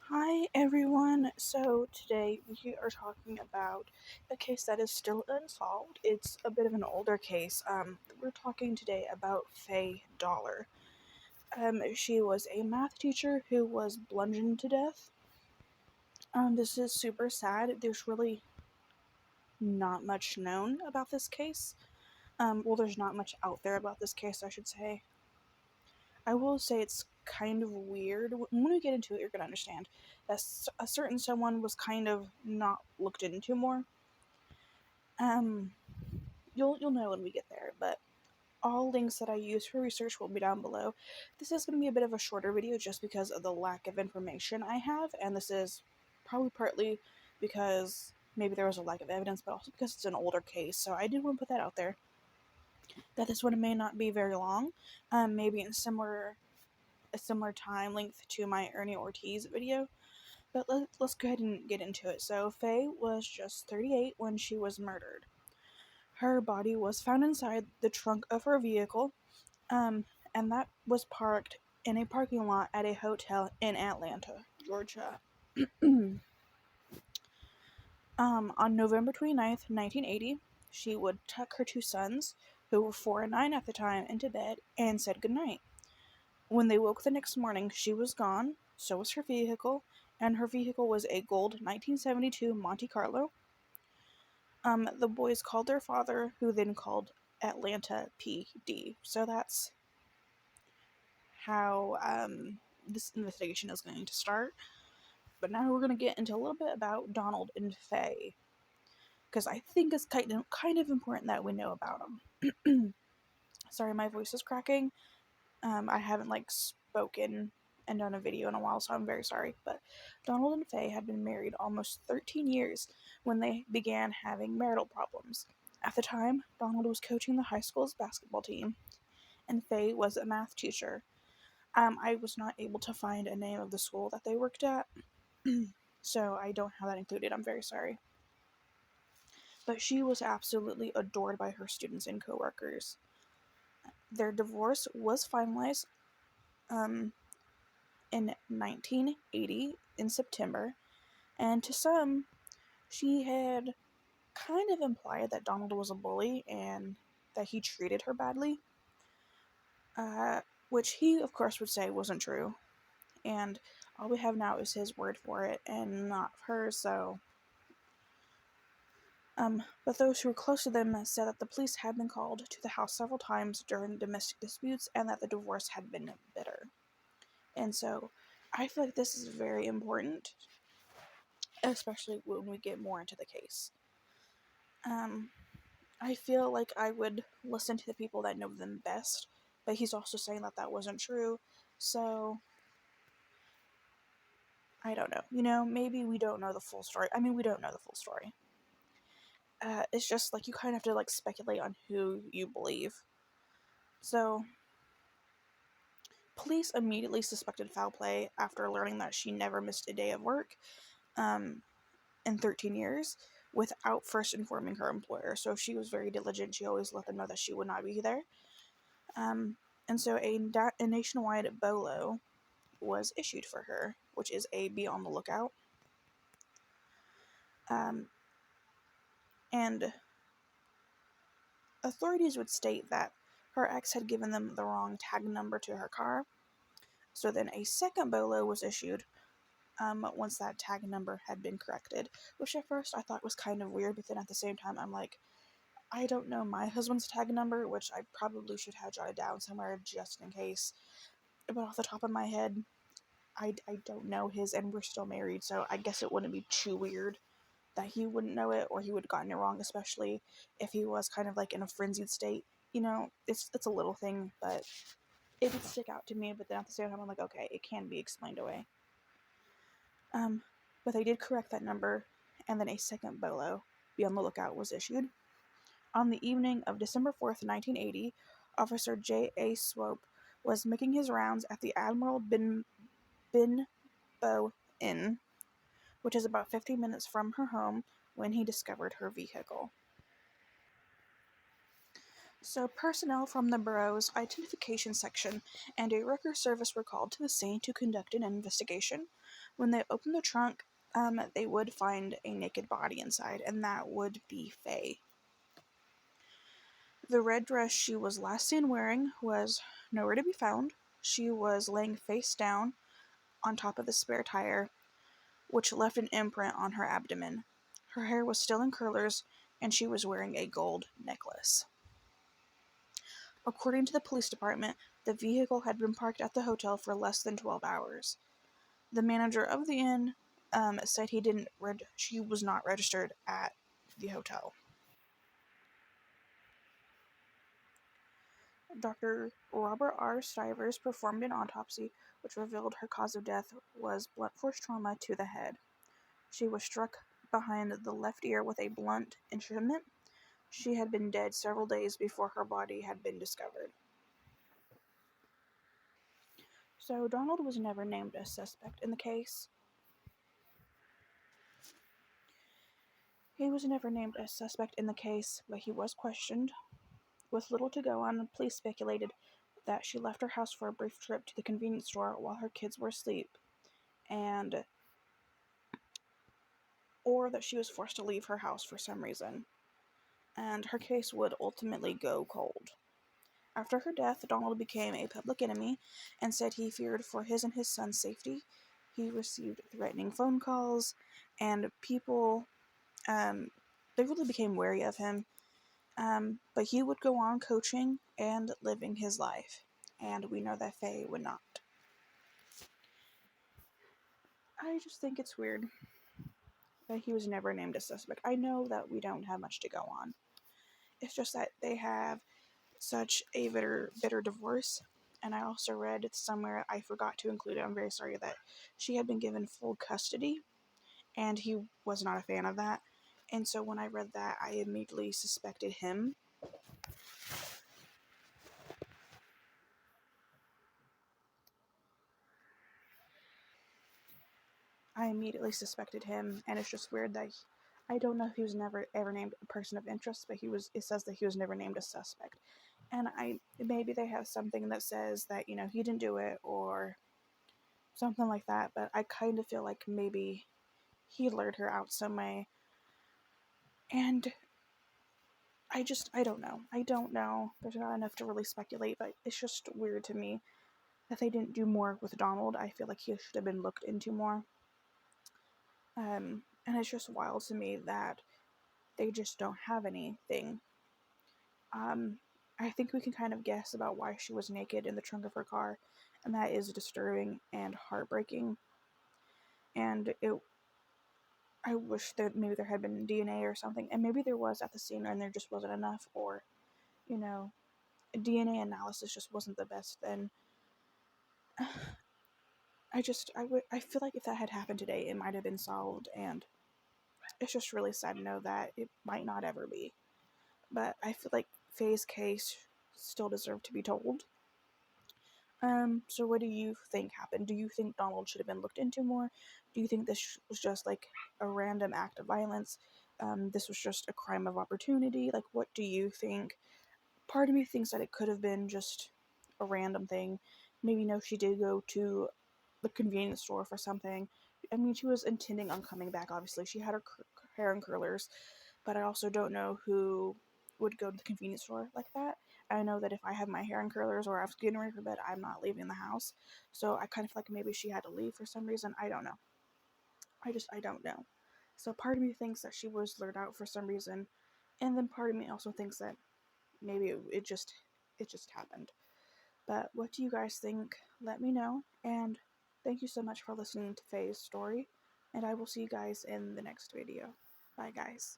Hi everyone. So today we are talking about a case that is still unsolved. It's a bit of an older case. We're talking today about Faye Dollar. She was a math teacher who was bludgeoned to death. This is super sad. There's really not much known about this case. There's not much out there about this case, I should say. I will say it's kind of weird. When we get into it, you're gonna understand that a certain someone was kind of not looked into more. Um, you'll know when we get there. But all links that I use for research will be down below. This is gonna be a bit of a shorter video just because of the lack of information I have, and this is probably partly because maybe there was a lack of evidence, but also because it's an older case. So I did want to put that out there. That this one may not be very long. Maybe in a similar time length to my Ernie Ortiz video. But let's go ahead and get into it. So, Faye was just 38 when she was murdered. Her body was found inside the trunk of her vehicle, and that was parked in a parking lot at a hotel in Atlanta, Georgia. On November 29th, 1980, she would tuck her two sons, who were 4 and 9 at the time, into bed and said goodnight. When they woke the next morning, she was gone, so was her vehicle, and her vehicle was a gold 1972 Monte Carlo. The boys called their father, who then called Atlanta PD. So that's how this investigation is going to start. But now we're going to get into a little bit about Donald and Faye, because I think it's kind of important that we know about them. Sorry, my voice is cracking. I haven't spoken and done a video in a while, so I'm very sorry. But Donald and Faye had been married almost 13 years when they began having marital problems. At the time, Donald was coaching the high school's basketball team, and Faye was a math teacher. I was not able to find a name of the school that they worked at, so I don't have that included. I'm very sorry. But she was absolutely adored by her students and coworkers. Their divorce was finalized in 1980 in September, and to some, she had kind of implied that Donald was a bully and that he treated her badly, which he, of course, would say wasn't true. And all we have now is his word for it and not hers, so. But those who were close to them said that the police had been called to the house several times during domestic disputes and that the divorce had been bitter. And so I feel like this is very important, especially when we get more into the case. I feel like I would listen to the people that know them best, but he's also saying that that wasn't true, so I don't know. Maybe we don't know the full story. I mean, we don't know the full story. It's just like you kind of have to speculate on who you believe. So, police immediately suspected foul play after learning that she never missed a day of work in 13 years without first informing her employer. So she was very diligent. She always let them know that she would not be there. And so a nationwide BOLO was issued for her, which is a be on the lookout. And authorities would state that her ex had given them the wrong tag number to her car. So then a second BOLO was issued once that tag number had been corrected, which at first I thought was kind of weird, but then at the same time I'm like, I don't know my husband's tag number, which I probably should have jotted down somewhere just in case. But off the top of my head, I don't know his, and we're still married, so I guess it wouldn't be too weird that he wouldn't know it or he would have gotten it wrong, especially if he was kind of in a frenzied state. It's a little thing, but it would stick out to me. But then at the same time, I'm like, okay, it can be explained away. But they did correct that number, and then a second BOLO, be on the lookout, was issued. On the evening of December 4th, 1980, Officer J.A. Swope was making his rounds at the Admiral Benbow Inn, which is about 15 minutes from her home, when he discovered her vehicle. So personnel from the borough's identification section and a wrecker service were called to the scene to conduct an investigation. When they opened the trunk, they would find a naked body inside, and that would be Faye. The red dress she was last seen wearing was nowhere to be found. She was laying face down on top of the spare tire, which left an imprint on her abdomen. Her hair was still in curlers, and she was wearing a gold necklace. According to the police department, the vehicle had been parked at the hotel for less than 12 hours. The manager of the inn said she was not registered at the hotel. Dr. Robert R. Stivers performed an autopsy, which revealed her cause of death was blunt force trauma to the head. She was struck behind the left ear with a blunt instrument. She had been dead several days before her body had been discovered. So Donald was never named a suspect in the case. He was never named a suspect in the case, but he was questioned. With little to go on, police speculated that she left her house for a brief trip to the convenience store while her kids were asleep, or that she was forced to leave her house for some reason, and her case would ultimately go cold. After her death, Donald became a public enemy and said he feared for his and his son's safety. He received threatening phone calls, and people, they really became wary of him. But he would go on coaching and living his life, and we know that Faye would not. I just think it's weird that he was never named a suspect. I know that we don't have much to go on. It's just that they have such a bitter divorce. And I also read somewhere, I forgot to include it, I'm very sorry, that she had been given full custody, and he was not a fan of that. And so when I read that, I immediately suspected him. And it's just weird that I don't know if he was never ever named a person of interest, but it says that he was never named a suspect. And maybe they have something that says that, he didn't do it or something like that, but I kind of feel like maybe he lured her out some way. And I don't know. I don't know. There's not enough to really speculate, but it's just weird to me that they didn't do more with Donald. I feel like he should have been looked into more. And it's just wild to me that they just don't have anything. I think we can kind of guess about why she was naked in the trunk of her car, and that is disturbing and heartbreaking. And I wish that maybe there had been DNA or something, and maybe there was at the scene and there just wasn't enough, or, DNA analysis just wasn't the best then. I feel like if that had happened today, it might have been solved, and it's just really sad to know that it might not ever be. But I feel like Faye's case still deserved to be told. So what do you think happened? Do you think Donald should have been looked into more? Do you think this was just like a random act of violence? This was just a crime of opportunity? Like, what do you think? Part of me thinks that it could have been just a random thing. Maybe no, she did go to the convenience store for something. I mean, she was intending on coming back, obviously. She had her hair in curlers, but I also don't know who would go to the convenience store like that. I know that if I have my hair in curlers or I was getting ready for bed, I'm not leaving the house. So I kind of feel like maybe she had to leave for some reason. I don't know. I don't know. So part of me thinks that she was lured out for some reason, and then part of me also thinks that maybe it just happened. But what do you guys think? Let me know, and thank you so much for listening to Faye's story, and I will see you guys in the next video. Bye, guys.